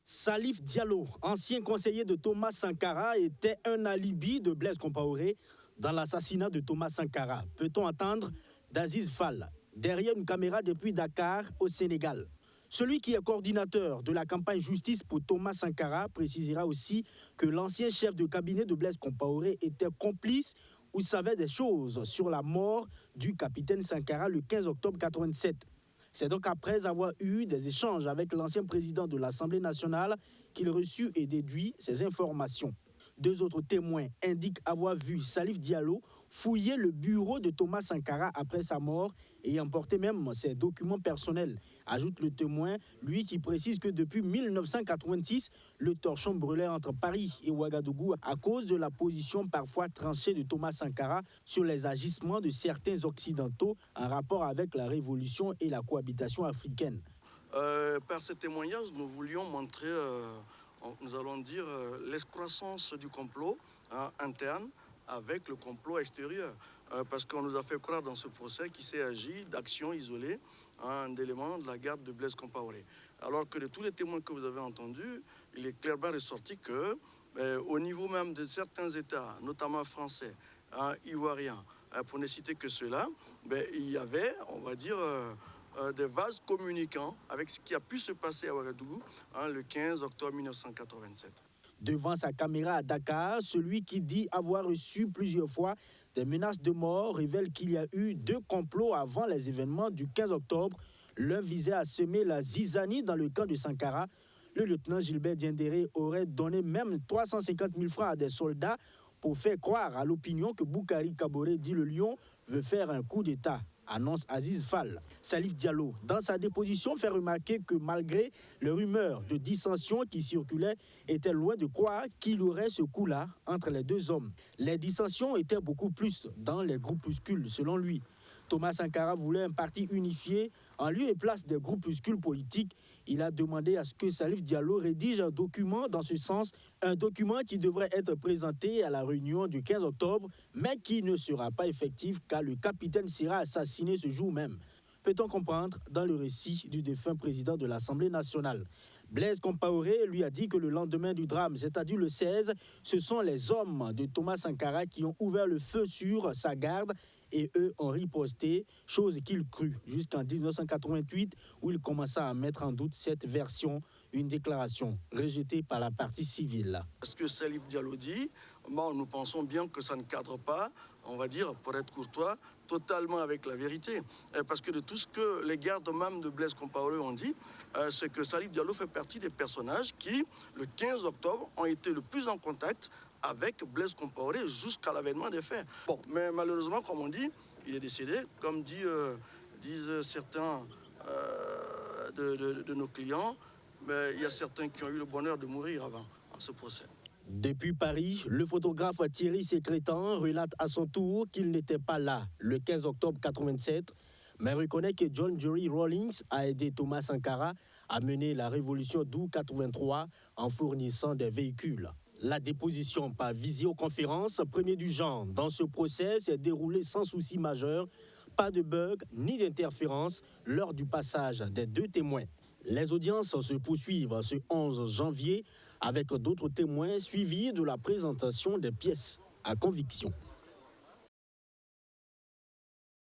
Salif Diallo, ancien conseiller de Thomas Sankara, était un alibi de Blaise Compaoré dans l'assassinat de Thomas Sankara. Peut-on entendre d'Aziz Fall, derrière une caméra depuis Dakar, au Sénégal. Celui qui est coordinateur de la campagne Justice pour Thomas Sankara précisera aussi que l'ancien chef de cabinet de Blaise Compaoré était complice ou savait des choses sur la mort du capitaine Sankara le 15 octobre 1987. C'est donc après avoir eu des échanges avec l'ancien président de l'Assemblée nationale qu'il reçut et déduit ces informations. Deux autres témoins indiquent avoir vu Salif Diallo fouiller le bureau de Thomas Sankara après sa mort et emporter même ses documents personnels. Ajoute le témoin, lui qui précise que depuis 1986, le torchon brûlait entre Paris et Ouagadougou à cause de la position parfois tranchée de Thomas Sankara sur les agissements de certains Occidentaux en rapport avec la révolution et la cohabitation africaine. Par ce témoignage, nous voulions montrer, nous allons dire, l'escroissance du complot interne avec le complot extérieur. Parce qu'on nous a fait croire dans ce procès qu'il s'est agi d'actions isolées d'éléments de la garde de Blaise Compaoré. Alors que de tous les témoins que vous avez entendus, il est clairement ressorti que, au niveau même de certains États, notamment français, ivoiriens, pour ne citer que ceux-là, il y avait, on va dire, des vases communicants avec ce qui a pu se passer à Ouagadougou le 15 octobre 1987. Devant sa caméra à Dakar, celui qui dit avoir reçu plusieurs fois des menaces de mort révèle qu'il y a eu deux complots avant les événements du 15 octobre. L'un visait à semer la zizanie dans le camp de Sankara. Le lieutenant Gilbert Diendéré aurait donné même 350 000 francs à des soldats pour faire croire à l'opinion que Boukari Kaboré, dit le Lion, veut faire un coup d'État, annonce Aziz Fall. Salif Diallo, dans sa déposition, fait remarquer que malgré les rumeurs de dissension qui circulaient, était loin de croire qu'il y aurait ce coup-là entre les deux hommes. Les dissensions étaient beaucoup plus dans les groupuscules, selon lui. Thomas Sankara voulait un parti unifié en lieu et place des groupuscules politiques. Il a demandé à ce que Salif Diallo rédige un document dans ce sens, un document qui devrait être présenté à la réunion du 15 octobre, mais qui ne sera pas effectif car le capitaine sera assassiné ce jour même. Peut-on comprendre dans le récit du défunt président de l'Assemblée nationale. Blaise Compaoré lui a dit que le lendemain du drame, c'est-à-dire le 16, ce sont les hommes de Thomas Sankara qui ont ouvert le feu sur sa garde et eux ont riposté, chose qu'il crut jusqu'en 1988 où il commença à mettre en doute cette version, une déclaration rejetée par la partie civile. Ce que Salif Diallo dit, nous pensons bien que ça ne cadre pas, on va dire, pour être courtois, totalement avec la vérité. Parce que de tout ce que les gardes même de Blaise Compaoré ont dit, c'est que Salif Diallo fait partie des personnages qui, le 15 octobre, ont été le plus en contact avec Blaise Compaoré jusqu'à l'avènement des faits. Bon, mais malheureusement, comme on dit, il est décédé, comme disent certains de nos clients, mais il y a certains qui ont eu le bonheur de mourir avant ce procès. Depuis Paris, le photographe Thierry Sécrétan relate à son tour qu'il n'était pas là le 15 octobre 1987, mais reconnaît que John Jerry Rawlings a aidé Thomas Sankara à mener la révolution d'août 1983 en fournissant des véhicules. La déposition par visioconférence, premier du genre dans ce procès, s'est déroulée sans souci majeur, pas de bug ni d'interférence lors du passage des deux témoins. Les audiences se poursuivent ce 11 janvier avec d'autres témoins suivis de la présentation des pièces à conviction.